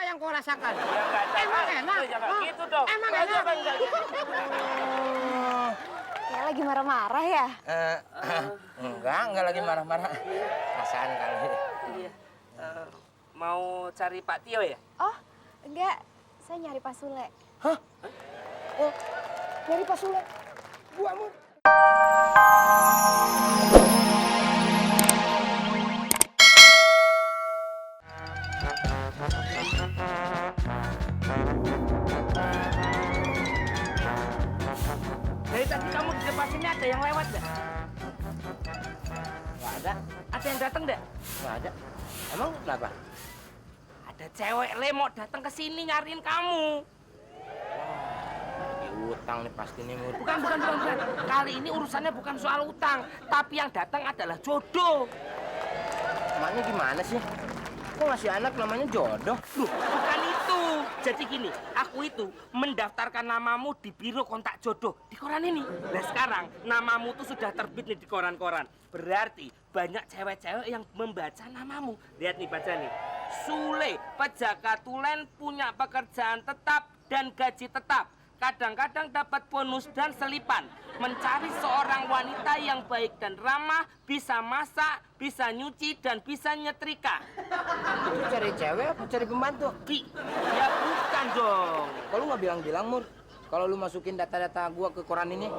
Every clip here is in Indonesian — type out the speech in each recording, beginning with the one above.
yang kau rasakan? Ya enggak ada. Emang enak? Jangan gitu dong. Emang enak? Kayak lagi marah-marah ya? Enggak lagi marah-marah. Perasaan kali. Iya. Mau cari Pak Tio ya? Oh, enggak. Saya nyari Pak Sule. Hah? Oh, nyari Pak Sule. Gua mau. Dari tadi kamu di depan sini ada yang lewat nggak? Enggak ada. Ada yang datang nggak? Enggak ada. Emang kenapa? Ada cewek le mau datang ke sini nyariin kamu. Utang nih pasti nih, Mur. Bukan. Kali ini urusannya bukan soal utang, tapi yang datang adalah jodoh. Emangnya gimana sih? Kok ngasih anak namanya jodoh? Loh, bukan itu. Jadi gini, aku itu mendaftarkan namamu di biro kontak jodoh di koran ini. Nah sekarang namamu tuh sudah terbit nih di koran-koran. Berarti banyak cewek-cewek yang membaca namamu. Lihat nih, baca nih. Sule, pejaka tulen, punya pekerjaan tetap dan gaji tetap. Kadang-kadang dapat bonus dan selipan. Mencari seorang wanita yang baik dan ramah, bisa masak, bisa nyuci, dan bisa nyetrika. Itu cari cewek apa cari pembantu? Ya bukan dong. Kalau nggak bilang-bilang, Mur, kalau lu masukin data-data gua ke koran ini,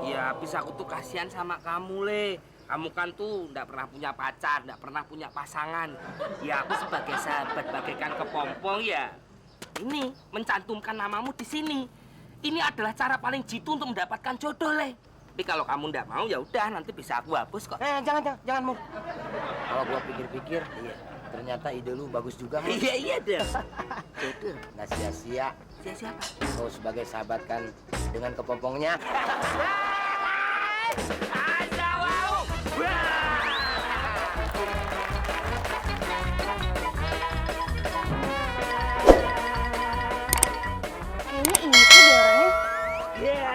Ya bisa aku tuh kasihan sama kamu, Le. Kamu kan tuh nggak pernah punya pacar, nggak pernah punya pasangan. Ya aku sebagai sahabat bagaikan kepompong ya. Ini mencantumkan namamu di sini. Ini adalah cara paling jitu untuk mendapatkan jodoh, Le. Tapi kalau kamu nggak mau ya udah nanti bisa aku hapus kok. jangan, Mur. Kalau gua pikir-pikir, ternyata ide lu bagus juga, Mur. Iya deh. Jodoh. Nggak sia-sia. Siapa? Kau sebagai sahabat kan dengan kepompongnya. Ada wow. Kayaknya itu deh orangnya. Iya.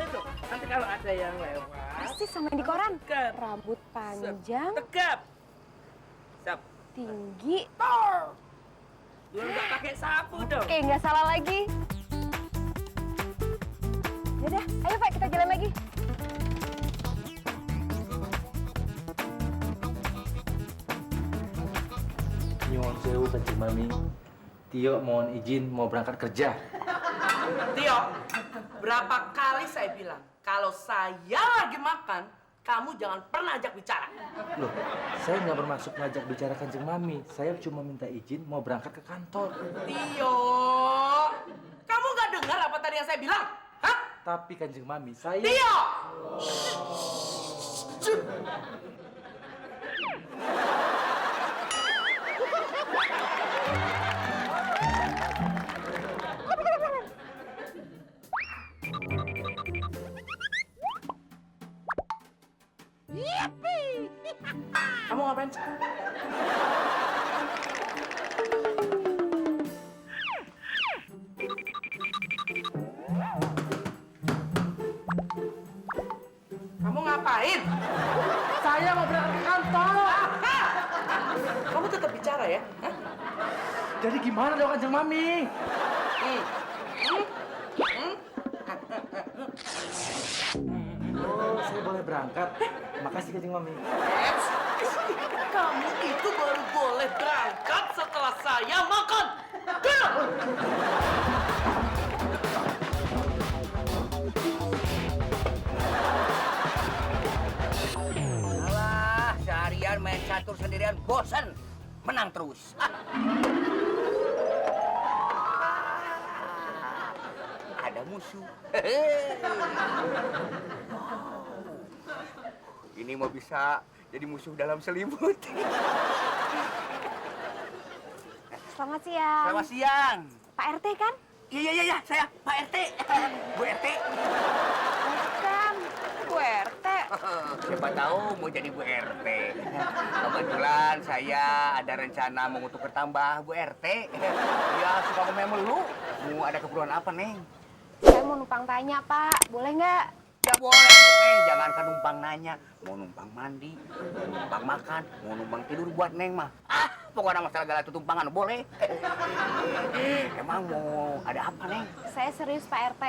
Itu. Nanti kalau ada yang lewat, Pasti sama yang di koran. Tegap. Rambut panjang, tegap. Siap. tinggi. Lu nggak pakai sapu dong. Oke, nggak salah lagi. Yaudah, ayo Pak, kita jalan lagi. Nyuwun sewu Kanjeng Mami. Tio mohon izin mau berangkat kerja. Tio, berapa kali saya bilang kalau saya lagi makan, kamu jangan pernah ajak bicara. Loh, saya nggak bermaksud ngajak bicara Kanjeng Mami. Saya cuma minta izin mau berangkat ke kantor. Tio, kamu nggak dengar apa tadi yang saya bilang? Hah? Tapi Kanjeng Mami, saya... Tio! Kamu ngapain sih? Kamu ngapain? Saya mau berangkat ke kantor. Kamu tetap bicara ya? Hah? Jadi gimana dong Kanjeng Mami? Oh, saya boleh berangkat. Makasih Kanjeng Mami. Eps, kamu itu baru boleh berangkat setelah saya makan. Duduk! Alah, seharian main catur sendirian bosan. Menang terus. Ada musuh. Ini mau bisa jadi musuh dalam selimut. Selamat siang. Selamat siang. Pak RT kan? Iya, saya Pak RT. Bu RT. Welcome. Bu RT. Siapa tahu mau jadi Bu RT. Kebetulan saya ada rencana mengutuk bertambah Bu RT. Ya suka ngomel melu. Mau ada keperluan apa, Neng? Saya mau numpang tanya, Pak. Boleh nggak? Tidak boleh tuh, Neng. Jangan kan numpang nanya. Mau numpang mandi, mau numpang makan, mau numpang tidur buat Neng mah. Pokoknya masalah segala itu tumpangan boleh. Emang mau ada apa, Neng? Saya serius Pak RT.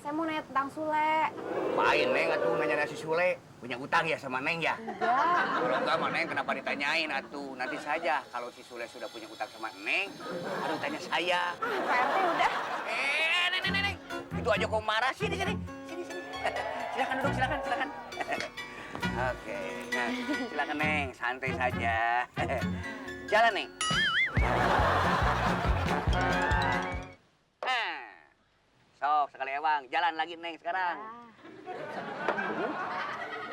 Saya mau nanya tentang Sule. Main, Neng, atuh nanya si Sule. Punya utang ya sama Neng ya? Enggak. Kalau enggak mah Neng kenapa ditanyain atuh? Nanti saja kalau si Sule sudah punya utang sama Neng, baru tanya saya. Pak RT udah. Neng. Itu aja kau marah. Sini. Silakan duduk, silakan. Oke, nah, silakan Neng, santai saja. Jalan, Neng. Sok, sekali ewang. Jalan lagi, Neng, sekarang.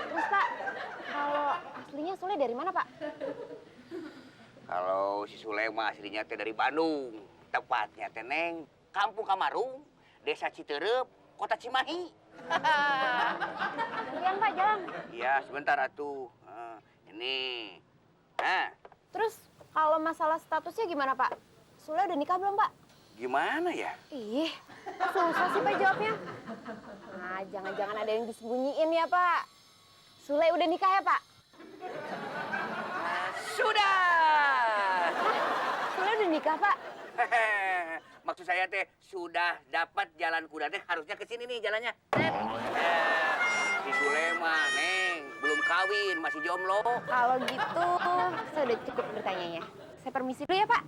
Terus Pak, kalau aslinya Sule dari mana Pak? Kalau si Sulema aslinya teh dari Bandung. Tepatnya teh Neng, Kampung Kamarung, Desa Citerep, Kota Cimahi. Gantian Pak, jalan. Iya, sebentar atuh. Ini. Terus kalau masalah statusnya gimana Pak? Sule udah nikah belum Pak? Gimana ya? Ih, susah sih Pak jawabnya. Nah, jangan-jangan ada yang disembunyiin ya Pak. Sule udah nikah ya Pak? Sudah. Sule udah nikah Pak? Maksud saya teh sudah dapat jalan kuda teh harusnya ke sini nih jalannya. Si Sulema, Neng, belum kawin, masih jomblo. Kalau gitu, saya udah cukup bertanyanya. Saya permisi dulu ya Pak.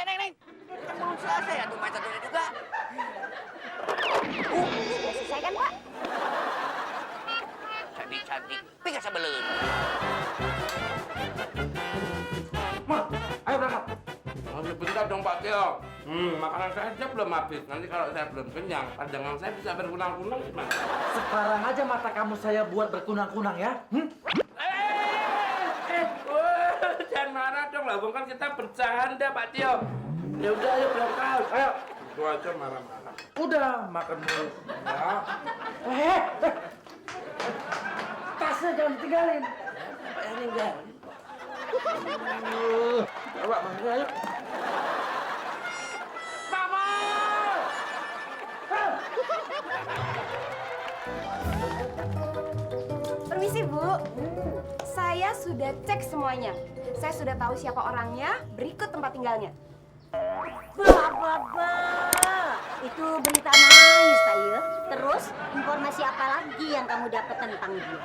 Neng. Kan belum selesai atuh main satunya juga. Sudah selesai kan Pak? Cantik, pikas sebelum. Ma, ayo berangkat. Masih bentar dong Pak Tio. Makanan saya aja belum habis. Nanti kalau saya belum kenyang, pandangan saya bisa berkunang-kunang gimana? Sekarang aja mata kamu saya buat berkunang-kunang ya. Jangan marah dong lah, kan kita bercanda Pak Tio. Ya udah, ayo berangkat. Ayo. Itu aja marah-marah. Udah, makan dulu. Ya. Tasnya jangan tinggalin. Apa yang enggak? Coba, mangga ayo. Permisi Bu, saya sudah cek semuanya. Saya sudah tahu siapa orangnya, berikut tempat tinggalnya. Itu berita nangis tayo. Terus informasi apa lagi yang kamu dapat tentang dia?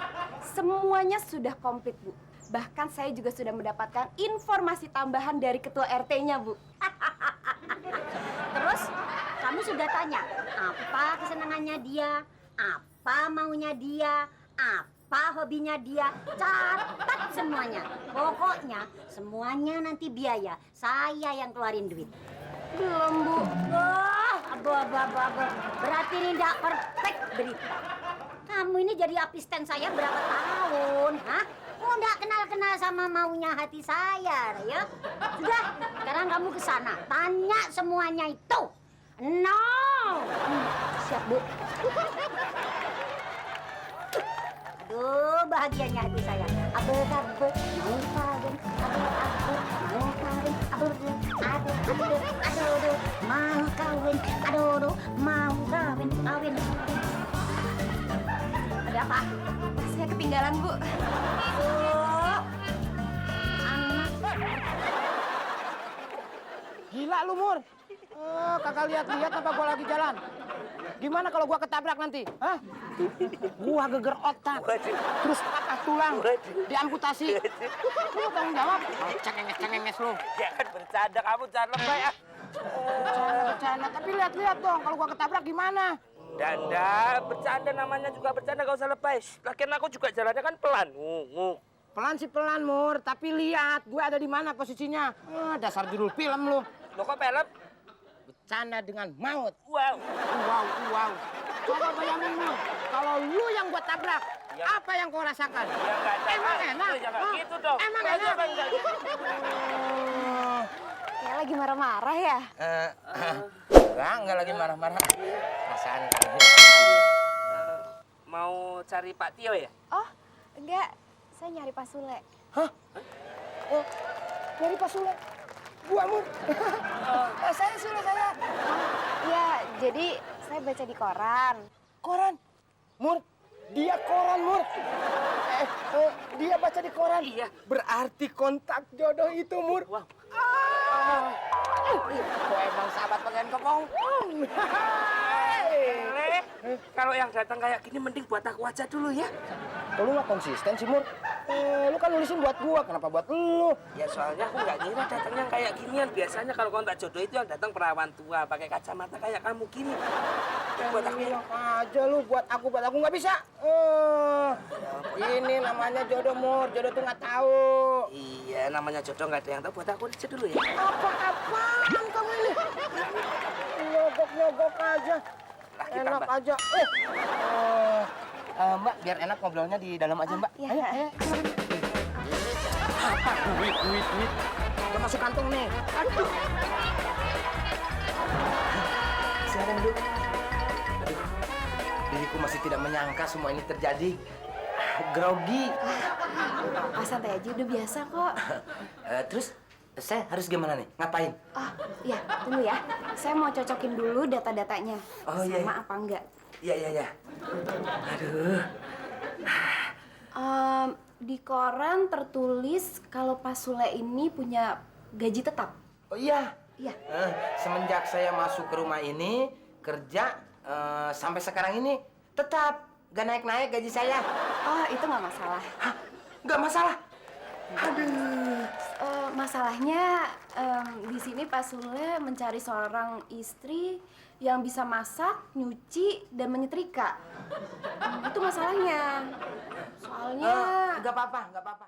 Semuanya sudah komplit Bu. Bahkan saya juga sudah mendapatkan informasi tambahan dari ketua RT-nya Bu. Terus kamu sudah tanya apa kesenangannya dia, apa maunya dia, apa hobinya dia, catat semuanya. Pokoknya semuanya nanti biaya saya yang keluarin duit. Belum Bu. Wah, abu. Berarti ini tidak perfect berita. Kamu ini jadi asisten saya berapa tahun, hah? Oh, nggak kenal-kenal sama maunya hati saya, ya? Sudah, sekarang kamu ke sana, tanya semuanya itu. No. Siap Bu. Aduh, bahagianya hati saya. Abu, mau kawin, mau kawin, mau kawin. Ada apa? Saya ketinggalan Bu. Gila lu, Mur. Kagak lihat-lihat apa gua lagi jalan. Gimana kalau gua ketabrak nanti? Hah? Gua geger otak. Terus patah tulang. Diamputasi. Lu tanggung jawab. Cengenges lu. Jangan bercanda kamu, jangan lebay ah. Bercanda. Tapi lihat-lihat dong kalau gua ketabrak gimana? Danda, bercanda namanya juga bercanda, gak usah lebay. Lagian aku juga jalannya kan pelan. Pelan sih pelan, Mur. Tapi lihat gue ada di mana posisinya. Dasar judul film lu. Lo kok pelem? Bercanda dengan maut. Wow. Wow. Coba bayangin, Mur. Kalau lu yang gua tabrak, Ya. apa yang kau rasakan? Ya enggak ada. Emang enak? Jangan Hah? gitu dong. Emang Enggak, enak? enggak. Kayak lagi marah-marah ya? Enggak lagi marah-marah. Perasaan kali. Mau cari Pak Tio ya? Oh, enggak. Saya nyari Pak Sule. Dari Pak Sule. Gua, Mur. Saya Sule, saya. Iya, jadi saya baca di koran. Koran. Mur, Dia koran, Mur. Dia baca di koran. Iya. Berarti kontak jodoh itu, Mur. Wow. Kok emang sahabat pengen kepompong. Kalau yang datang kayak gini mending buat aku aja dulu ya. Lu nggak konsisten sih, Mur. Lu kan nulisin buat gua, kenapa buat lu? Ya soalnya aku nggak ngira datangnya kayak ginian. Biasanya kalau kontak jodoh itu yang datang perawan tua pakai kacamata kayak kamu gini. Buat aku ya. Enak aja lu, buat aku nggak bisa. Ini namanya jodoh, Mur. Jodoh tuh nggak tahu. Iya, namanya jodoh nggak ada yang tahu. Buat aku aja dulu ya. Apa-apaan kamu ini? Nyogok aja. Lah, Enak Mbak. aja. Mbak, biar enak ngobrolnya di dalam aja, Mbak. Iya. Ayo. Apa? Duit. Udah masuk kantong nih. Aduh. Silakan duduk. Aduh, diriku masih tidak menyangka semua ini terjadi. Grogi. Santai aja, udah biasa kok. Terus, saya harus gimana nih? Ngapain? Oh, iya, tunggu ya. Saya mau cocokin dulu data-datanya. Oh, iya. Sama apa enggak. Iya. Aduh. Di koran tertulis kalau Pak Sule ini punya gaji tetap. Oh iya. Iya. Semenjak saya masuk ke rumah ini, kerja sampai sekarang ini, tetap gak naik-naik gaji saya. Oh, itu nggak masalah. Hah? Gak masalah? Masalahnya di sini Pak Sule mencari seorang istri yang bisa masak, nyuci, dan menyetrika. Itu masalahnya. Soalnya Gak apa-apa.